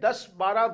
10-12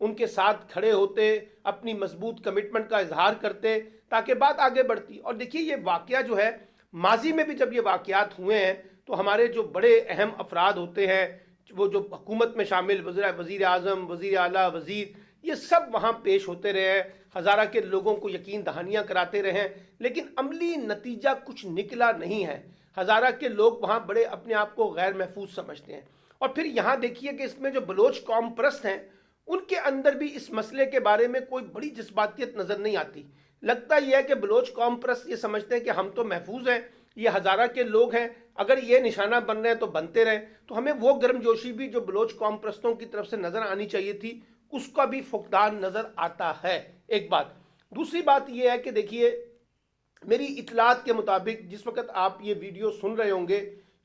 ان کے ساتھ کھڑے ہوتے, اپنی مضبوط کمٹمنٹ کا اظہار کرتے تاکہ بات آگے بڑھتی. اور دیکھیے یہ واقعہ جو ہے, ماضی میں بھی جب یہ واقعات ہوئے ہیں تو ہمارے جو بڑے اہم افراد ہوتے ہیں, وہ جو حکومت میں شامل وزیر اعظم, وزیر اعلیٰ, وزیر, یہ سب وہاں پیش ہوتے رہے, ہزارہ کے لوگوں کو یقین دہانیاں کراتے رہے, لیکن عملی نتیجہ کچھ نکلا نہیں ہے. ہزارہ کے لوگ وہاں بڑے اپنے آپ کو غیر محفوظ سمجھتے ہیں. اور پھر یہاں دیکھیے کہ اس میں جو بلوچ قوم پرست ہیں, ان کے اندر بھی اس مسئلے کے بارے میں کوئی بڑی جذباتیت نظر نہیں آتی. لگتا یہ ہے کہ بلوچ قوم پرست یہ سمجھتے ہیں کہ ہم تو محفوظ ہیں, یہ ہزارہ کے لوگ ہیں, اگر یہ نشانہ بن رہے ہیں تو بنتے رہیں. تو ہمیں وہ گرم جوشی بھی جو بلوچ قوم پرستوں کی طرف سے نظر آنی چاہیے تھی, اس کا بھی فقدان نظر آتا ہے. ایک بات. دوسری بات یہ ہے کہ دیکھیے میری اطلاعات کے مطابق جس وقت آپ یہ ویڈیو سن رہے ہوں گے,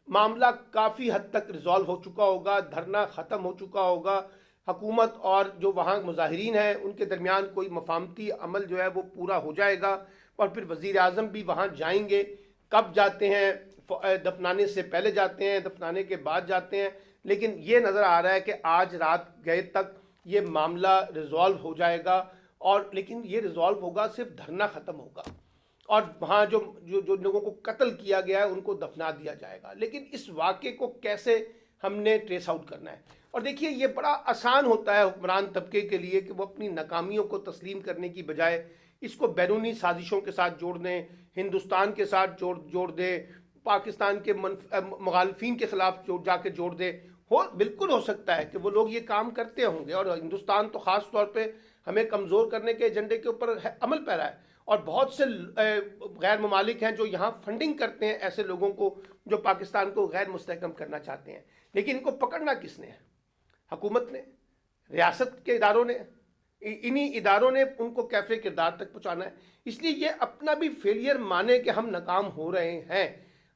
معاملہ کافی حد تک ریزالو ہو چکا ہوگا, دھرنا ختم ہو چکا ہوگا, حکومت اور جو وہاں مظاہرین ہیں ان کے درمیان کوئی مفاہمتی عمل جو ہے وہ پورا ہو جائے گا, اور پھر وزیر اعظم بھی وہاں جائیں گے. کب جاتے ہیں؟ دفنانے سے پہلے جاتے ہیں, دفنانے کے بعد جاتے ہیں, لیکن یہ نظر آ رہا ہے کہ آج رات گئے تک یہ معاملہ ریزالو ہو جائے گا. اور لیکن یہ ریزالو ہوگا صرف دھرنا ختم ہوگا, اور وہاں جو لوگوں کو قتل کیا گیا ہے ان کو دفنا دیا جائے گا. لیکن اس واقعے کو کیسے ہم نے ٹریس آؤٹ کرنا ہے؟ اور دیکھیے یہ بڑا آسان ہوتا ہے حکمران طبقے کے لیے کہ وہ اپنی ناکامیوں کو تسلیم کرنے کی بجائے اس کو بیرونی سازشوں کے ساتھ جوڑ دیں, ہندوستان کے ساتھ جوڑ دے, پاکستان کے مخالفین کے خلاف جا کے جوڑ دے. بالکل ہو سکتا ہے کہ وہ لوگ یہ کام کرتے ہوں گے, اور ہندوستان تو خاص طور پہ ہمیں کمزور کرنے کے ایجنڈے کے اوپر عمل پیرا ہے, اور بہت سے غیر ممالک ہیں جو یہاں فنڈنگ کرتے ہیں ایسے لوگوں کو جو پاکستان کو غیر مستحکم کرنا چاہتے ہیں. لیکن ان کو پکڑنا کس نے ہے؟ حکومت نے, ریاست کے اداروں نے. انہی اداروں نے ان کو کیفے کردار تک پہنچانا ہے. اس لیے یہ اپنا بھی فیلئر مانے کہ ہم ناکام ہو رہے ہیں,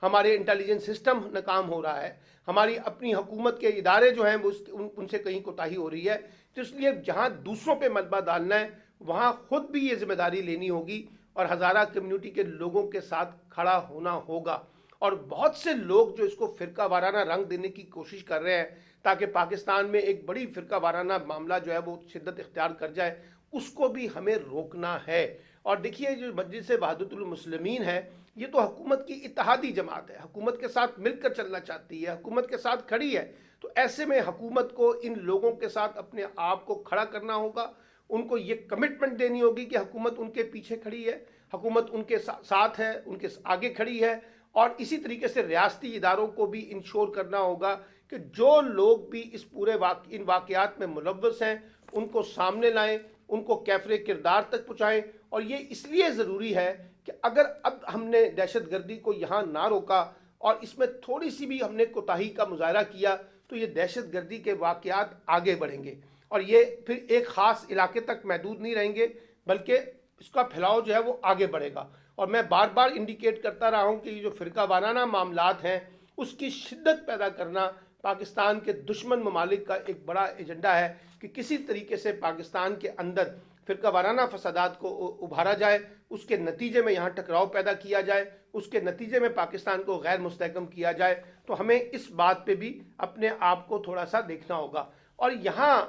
ہمارے انٹیلیجنس سسٹم ناکام ہو رہا ہے, ہماری اپنی حکومت کے ادارے جو ہیں وہ ان سے کہیں کوتاہی ہو رہی ہے. تو اس لیے جہاں دوسروں پہ ملبہ ڈالنا ہے وہاں خود بھی یہ ذمہ داری لینی ہوگی, اور ہزارہ کمیونٹی کے لوگوں کے ساتھ کھڑا ہونا ہوگا. اور بہت سے لوگ جو اس کو فرقہ وارانہ رنگ دینے کی کوشش کر رہے ہیں تاکہ پاکستان میں ایک بڑی فرقہ وارانہ معاملہ جو ہے وہ شدت اختیار کر جائے, اس کو بھی ہمیں روکنا ہے. اور دیکھیے جو مجلس وحدت المسلمین ہے یہ تو حکومت کی اتحادی جماعت ہے, حکومت کے ساتھ مل کر چلنا چاہتی ہے, حکومت کے ساتھ کھڑی ہے. تو ایسے میں حکومت کو ان لوگوں کے ساتھ اپنے آپ کو کھڑا کرنا ہوگا, ان کو یہ کمٹمنٹ دینی ہوگی کہ حکومت ان کے پیچھے کھڑی ہے, حکومت ان کے ساتھ ہے, ان کے آگے کھڑی ہے. اور اسی طریقے سے ریاستی اداروں کو بھی انشور کرنا ہوگا کہ جو لوگ بھی اس پورے ان واقعات میں ملوث ہیں ان کو سامنے لائیں, ان کو کیفرے کردار تک پہنچائیں. اور یہ اس لیے ضروری ہے کہ اگر اب ہم نے دہشت گردی کو یہاں نہ روکا اور اس میں تھوڑی سی بھی ہم نے کوتاہی کا مظاہرہ کیا تو یہ دہشت گردی کے واقعات آگے بڑھیں گے, اور یہ پھر ایک خاص علاقے تک محدود نہیں رہیں گے بلکہ اس کا پھیلاؤ جو ہے وہ آگے بڑھے گا. اور میں بار بار انڈیکیٹ کرتا رہا ہوں کہ یہ جو فرقہ وارانہ معاملات ہیں اس کی شدت پیدا کرنا پاکستان کے دشمن ممالک کا ایک بڑا ایجنڈا ہے کہ کسی طریقے سے پاکستان کے اندر فرقہ وارانہ فسادات کو ابھارا جائے, اس کے نتیجے میں یہاں ٹکراؤ پیدا کیا جائے, اس کے نتیجے میں پاکستان کو غیر مستحکم کیا جائے. تو ہمیں اس بات پہ بھی اپنے آپ کو تھوڑا سا دیکھنا ہوگا. اور یہاں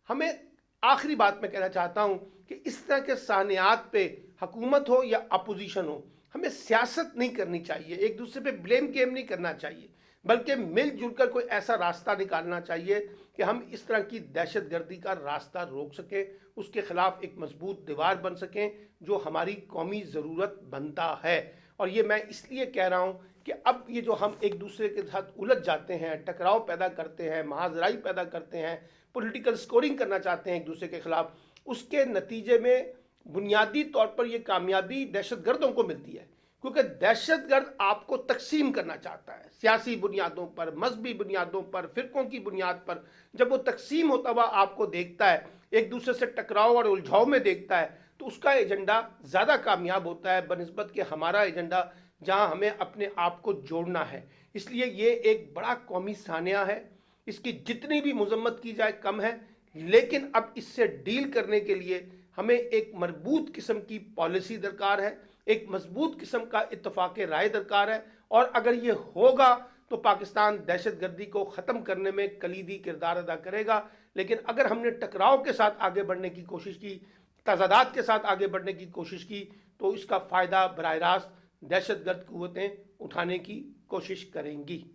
ہمیں آخری بات میں کہنا چاہتا ہوں کہ اس طرح کے سانحات پہ حکومت ہو یا اپوزیشن ہو, ہمیں سیاست نہیں کرنی چاہیے, ایک دوسرے پہ بلیم گیم نہیں کرنا چاہیے, بلکہ مل جل کر کوئی ایسا راستہ نکالنا چاہیے کہ ہم اس طرح کی دہشت گردی کا راستہ روک سکیں, اس کے خلاف ایک مضبوط دیوار بن سکیں جو ہماری قومی ضرورت بنتا ہے. اور یہ میں اس لیے کہہ رہا ہوں کہ اب یہ جو ہم ایک دوسرے کے ساتھ الجھ جاتے ہیں, ٹکراؤ پیدا کرتے ہیں, محاذرائی پیدا کرتے ہیں, پولیٹیکل سکورنگ کرنا چاہتے ہیں ایک دوسرے کے خلاف, اس کے نتیجے میں بنیادی طور پر یہ کامیابی دہشت گردوں کو ملتی ہے, کیونکہ دہشت گرد آپ کو تقسیم کرنا چاہتا ہے سیاسی بنیادوں پر, مذہبی بنیادوں پر, فرقوں کی بنیاد پر. جب وہ تقسیم ہوتا ہوا آپ کو دیکھتا ہے, ایک دوسرے سے ٹکراؤ اور الجھاؤ میں دیکھتا ہے, تو اس کا ایجنڈا زیادہ کامیاب ہوتا ہے بنسبت کہ ہمارا ایجنڈا جہاں ہمیں اپنے آپ کو جوڑنا ہے. اس لیے یہ ایک بڑا قومی سانحہ ہے, اس کی جتنی بھی مذمت کی جائے کم ہے, لیکن اب اس سے ڈیل کرنے کے لیے ہمیں ایک مربوط قسم کی پالیسی درکار ہے, ایک مضبوط قسم کا اتفاق رائے درکار ہے. اور اگر یہ ہوگا تو پاکستان دہشت گردی کو ختم کرنے میں کلیدی کردار ادا کرے گا. لیکن اگر ہم نے ٹکراؤ کے ساتھ آگے بڑھنے کی کوشش کی، تضادات کے ساتھ آگے بڑھنے کی کوشش کی، تو اس کا فائدہ براہ راست دہشت گرد قوتیں اٹھانے کی کوشش کریں گی۔